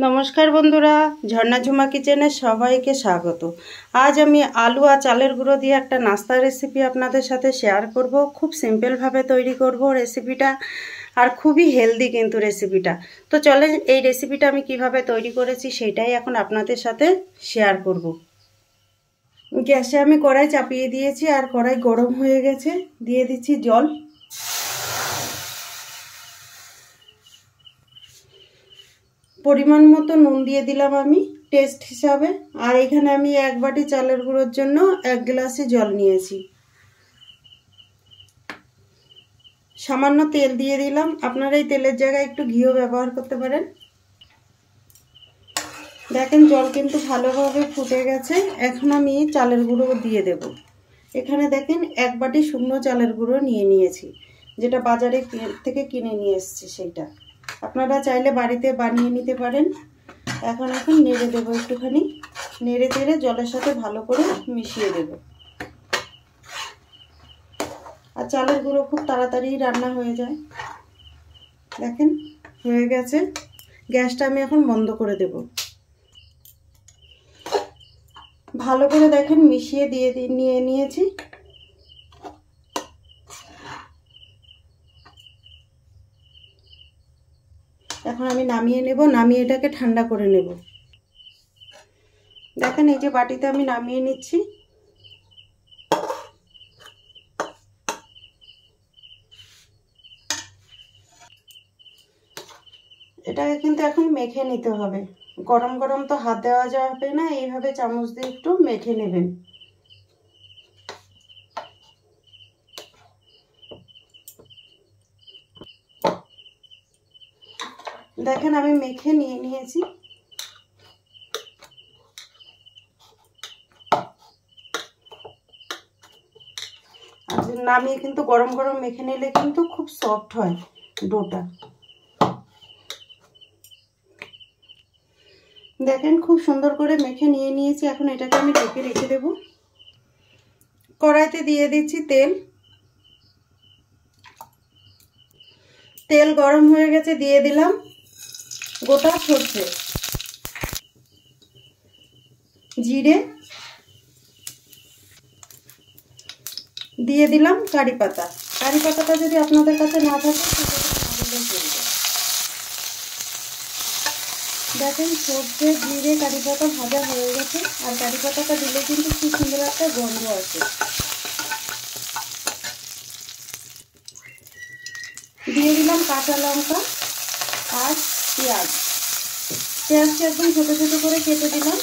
নমস্কার বন্ধুরা, ঝর্ণা ঝুমা কিচেনে সবাইকে স্বাগত। আজ আমি আলু আর চালের গুঁড়ো দিয়ে একটা নাস্তা রেসিপি আপনাদের সাথে শেয়ার করব। খুব সিম্পলভাবে তৈরি করব রেসিপিটা, আর খুবই হেলদি কিন্তু রেসিপিটা। তো চলেন এই রেসিপিটা আমি কিভাবে তৈরি করেছি সেটাই এখন আপনাদের সাথে শেয়ার করব। গ্যাসে আমি কড়াই চাপিয়ে দিয়েছি আর কড়াই গরম হয়ে গেছে। দিয়ে দিচ্ছি জল। পরিমাণ মতো নুন দিয়ে দিলাম আমি টেস্ট হিসাবে। আর এখানে আমি এক বাটি চালের গুঁড়োর জন্য 1 গ্লাসে জল নিয়েছি। সামান্য তেল দিয়ে দিলাম, আপনারা এই তেলের জায়গায় একটু ঘিও ব্যবহার করতে পারেন। দেখেন জল কিন্তু ভালোভাবে ফুটে গেছে। এখন আমি চালের গুঁড়ো দিয়ে দেব। এখানে দেখেন 1 বাটি শুকনো চালের গুঁড়ো নিয়েছি, যেটা বাজারে থেকে কিনে নিয়ে এসেছি সেইটা। আপনারা চাইলে বাড়িতে বানিয়ে নিতে পারেন। এখন নেড়ে দেবো, একটুখানি নেড়ে চেড়ে জলের সাথে ভালো করে মিশিয়ে দেব। আর চালের গুঁড়ো খুব তাড়াতাড়ি রান্না হয়ে যায়। দেখেন হয়ে গেছে। গ্যাসটা আমি এখন বন্ধ করে দেব। ভালো করে দেখেন মিশিয়ে নিয়ে নিয়েছি। এখন আমি নামিয়ে নেব, নামিয়ে এটাকে ঠান্ডা করে নেব। দেখেন এই যে বাটিতে আমি নামিয়ে নিচ্ছি। এটাকে কিন্তু এখন মেখে নিতে হবে। গরম গরম তো হাত দেওয়া যাবে না, এইভাবে চামচ দিয়ে একটু মেখে নেবেন। দেখেন আমি মেখে নিয়েছি। আর নামিয়ে কিন্তু গরম গরম মেখে নিলে কিন্তু খুব সফট হয় ডোটা। দেখেন খুব সুন্দর করে মেখে নিয়েছি। এখন এটাকে আমি ঢেকে রেখে দেব। কড়াইতে দিয়ে দিচ্ছি তেল। তেল গরম হয়ে গেছে, দিয়ে দিলাম গোটা সরষে, জিরে, দিয়ে দিলাম কারি পাতা। কারি পাতাটা যদি আপনাদের কাছে না থাকে দেখেন সরষে, জিরে, কারি পাতা ভাজা হয়ে গেছে। আর কারি পাতাটা দিলে কিন্তু খুব সুন্দর একটা গন্ধ আসে। দিয়ে দিলাম কাঁচা লঙ্কা আর পেঁয়াজ। পেঁয়াজটা একদম ছোটো ছোটো করে কেটে দিলাম।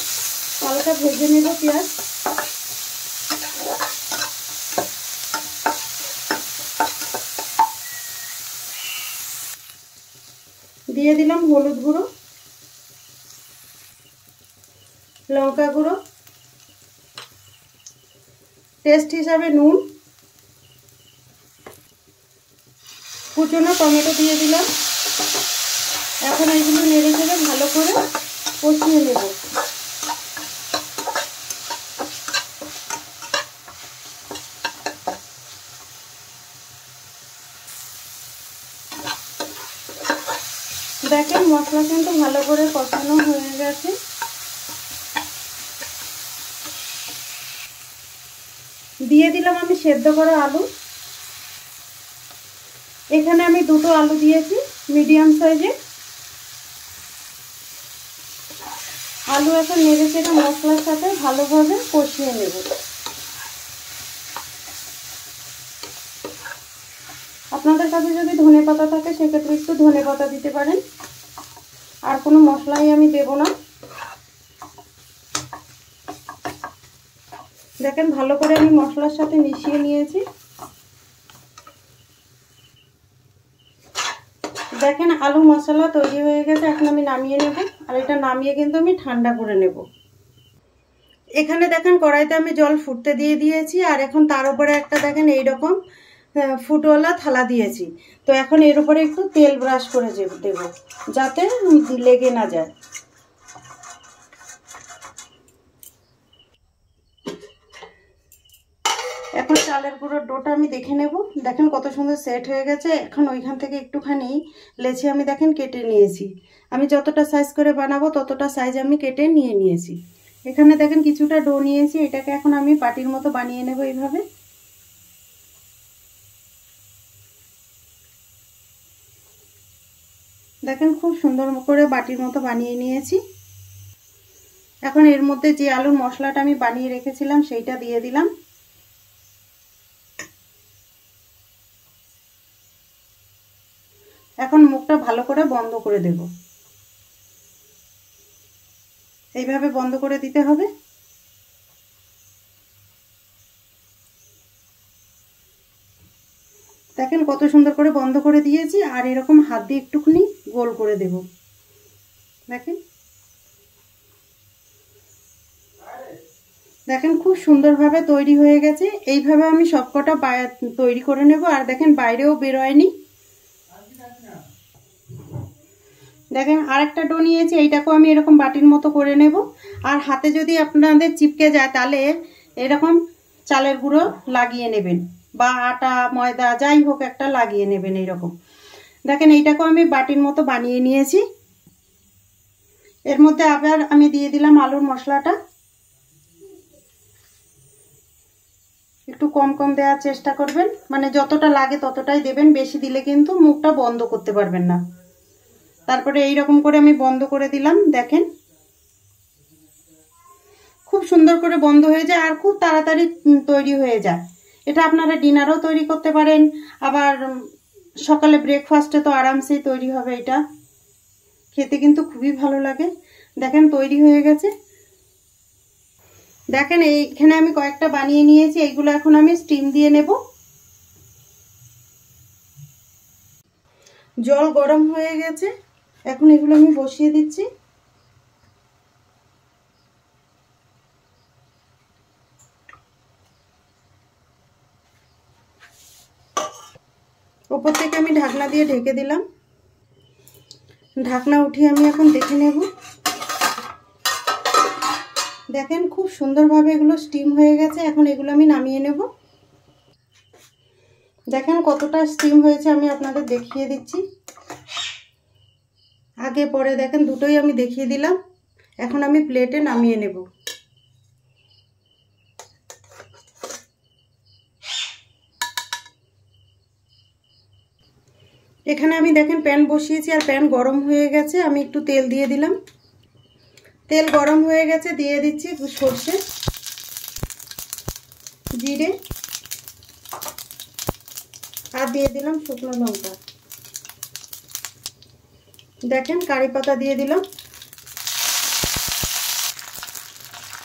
হালকা ভেজে নেব পেঁয়াজ। দিয়ে দিলাম হলুদ গুঁড়ো, লঙ্কা গুঁড়ো, টেস্ট হিসাবে নুন, কুচনো টমেটো দিয়ে দিলাম। এখন এইগুলো নেড়ে চেড়ে ভালো করে কষিয়ে নেব। দেখেন মশলা কিন্তু ভালো করে কষানো হয়ে গেছে। দিয়ে দিলাম আমি সেদ্ধ করা আলু। এখানে আমি 2টো আলু দিয়েছি মিডিয়াম সাইজে। আলু এখন নেড়ে চেড়ে মশলার সাথে ভালোভাবে কষিয়ে নেব। আপনাদের কাছে যদি ধনেপাতা থাকে সেক্ষেত্রে একটু ধনেপাতা দিতে পারেন। আর কোনো মশলাই আমি দেব না। দেখেন ভালো করে আমি মশলার সাথে মিশিয়ে নিয়েছি। দেখেন আলু মশলা তৈরি হয়ে গেছে। এখন আমি নামিয়ে নেব। আর এটা নামিয়ে কিন্তু আমি ঠান্ডা করে নেব। এখানে দেখেন কড়াইতে আমি জল ফুটতে দিয়ে দিয়েছি। আর এখন তার উপরে একটা দেখেন এইরকম ফুটওয়ালা থালা দিয়েছি। তো এখন এর উপরে একটু তেল ব্রাশ করে দেব, যাতে লেগে না যায়। এখন চালের গুঁড়োর ডোটা আমি দেখে নেব। দেখেন কত সুন্দর সেট হয়ে গেছে। এখন ওইখান থেকে একটুখানি লেচি আমি দেখেন কেটে নিয়েছি। আমি যতটা সাইজ করে বানাবো ততটা সাইজ আমি কেটে নিয়েছি। এখানে দেখেন কিছুটা ডো নিয়েছি, এটাকে এখন আমি পাটির মতো বানিয়ে নেব এইভাবে। দেখেন খুব সুন্দর করে বাটির মতো বানিয়ে নিয়েছি। এখন এর মধ্যে যে আলুর মশলাটা আমি বানিয়ে রেখেছিলাম সেইটা দিয়ে দিলাম। এখন মুখটা ভালো করে বন্ধ করে দেব। এইভাবে বন্ধ করে দিতে হবে। দেখেন কত সুন্দর করে বন্ধ করে দিয়েছি। আর এরকম হাত দিয়ে একটুখানি গোল করে দেব। দেখেন দেখেন খুব সুন্দরভাবে তৈরি হয়ে গেছে। এইভাবে আমি সবকটা তৈরি করে নেব। আর দেখেন বাইরেও বেরোয়নি। দেখেন আরেকটা ডো নিয়েছি, এইটাকেও আমি এরকম বাটির মতো করে নেব। আর হাতে যদি আপনাদের চিপকে যায় তাহলে এরকম চালের গুঁড়ো লাগিয়ে নেবেন, বা আটা ময়দা যাই হোক একটা লাগিয়ে নেবেন এইরকম। দেখেন এইটাকেও আমি বাটির মতো বানিয়ে নিয়েছি। এর মধ্যে আবার আমি দিয়ে দিলাম আলুর মশলাটা। একটু কম কম দেওয়ার চেষ্টা করবেন, মানে যতটা লাগে ততটাই দেবেন, বেশি দিলে কিন্তু মুখটা বন্ধ করতে পারবেন না। তারপরে এইরকম করে আমি বন্ধ করে দিলাম। দেখেন খুব সুন্দর করে বন্ধ হয়ে যায় আর খুব তাড়াতাড়ি তৈরি হয়ে যায়। এটা আপনারা ডিনারও তৈরি করতে পারেন, আবার সকালে ব্রেকফাস্টে তো আরামসেই তৈরি হবে। এটা খেতে কিন্তু খুবই ভালো লাগে। দেখেন তৈরি হয়ে গেছে। দেখেন এইখানে আমি কয়েকটা বানিয়ে নিয়েছি, এইগুলো এখন আমি স্টিম দিয়ে নেব। জল গরম হয়ে গেছে, এখন এগুলো আমি বসিয়ে দিচ্ছি। উপর থেকে আমি ঢাকনা দিয়ে ঢেকে দিলাম। ঢাকনা উঠিয়ে আমি এখন দেখে নেব। দেখেন খুব সুন্দরভাবে এগুলো স্টিম হয়ে গেছে। এখন এগুলো আমি নামিয়ে নেব। দেখেন কতটা স্টিম হয়েছে আমি আপনাদের দেখিয়ে দিচ্ছি। আগে পরে দেখেন দুটোই আমি দেখিয়ে দিলাম। এখন আমি প্লেটে নামিয়ে নেব। এখানে আমি দেখেন প্যান বসিয়েছি আর প্যান গরম হয়ে গেছে। আমি একটু তেল দিয়ে দিলাম। তেল গরম হয়ে গেছে, দিয়ে দিচ্ছি সরষে, জিরে আর দিয়ে দিলাম শুকনো লঙ্কা। দেখেন কারি পাতা দিয়ে দিলাম,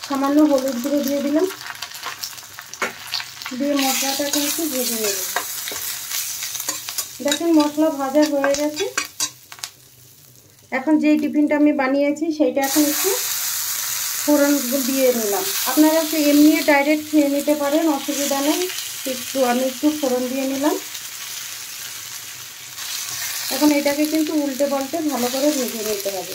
সামান্য হলুদ গুঁড়ো দিয়ে দিলাম, দিয়ে মশলাটাকে একটু ভেজে নেব। দেখেন মশলা ভাজা হয়ে গেছে। এখন যেই টিফিনটা আমি বানিয়েছি সেইটা এখন একটু ফোড়ন দিয়ে নিলাম। আপনারা এমনি ডাইরেক্ট খেয়ে নিতে পারেন, অসুবিধা নেই। আমি একটু ফোড়ন দিয়ে নিলাম। এখন এটাকে কিন্তু উল্টে পাল্টে ভালো করে ভেজে নিতে হবে।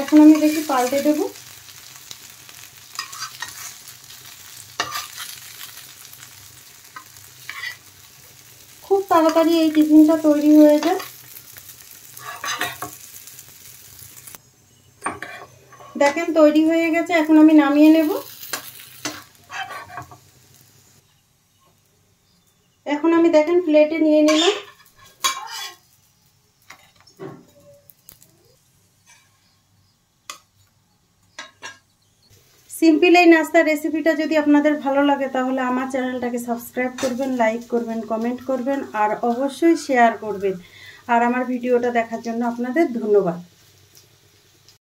এখন আমি দেখি পাল্টে দেব। খুব তাড়াতাড়ি এই টিফিনটা তৈরি হয়ে যায়। দেখেন তৈরি হয়ে গেছে। এখন আমি নামিয়ে নেব। এখন আমি দেখেন প্লেটে নিয়ে নিলাম। সিম্পল এই নাস্তার রেসিপিটা যদি আপনাদের ভালো লাগে তাহলে আমার চ্যানেলটাকে সাবস্ক্রাইব করবেন, লাইক করবেন, কমেন্ট করবেন আর অবশ্যই শেয়ার করবেন। আর আমার ভিডিওটা দেখার জন্য আপনাদের ধন্যবাদ।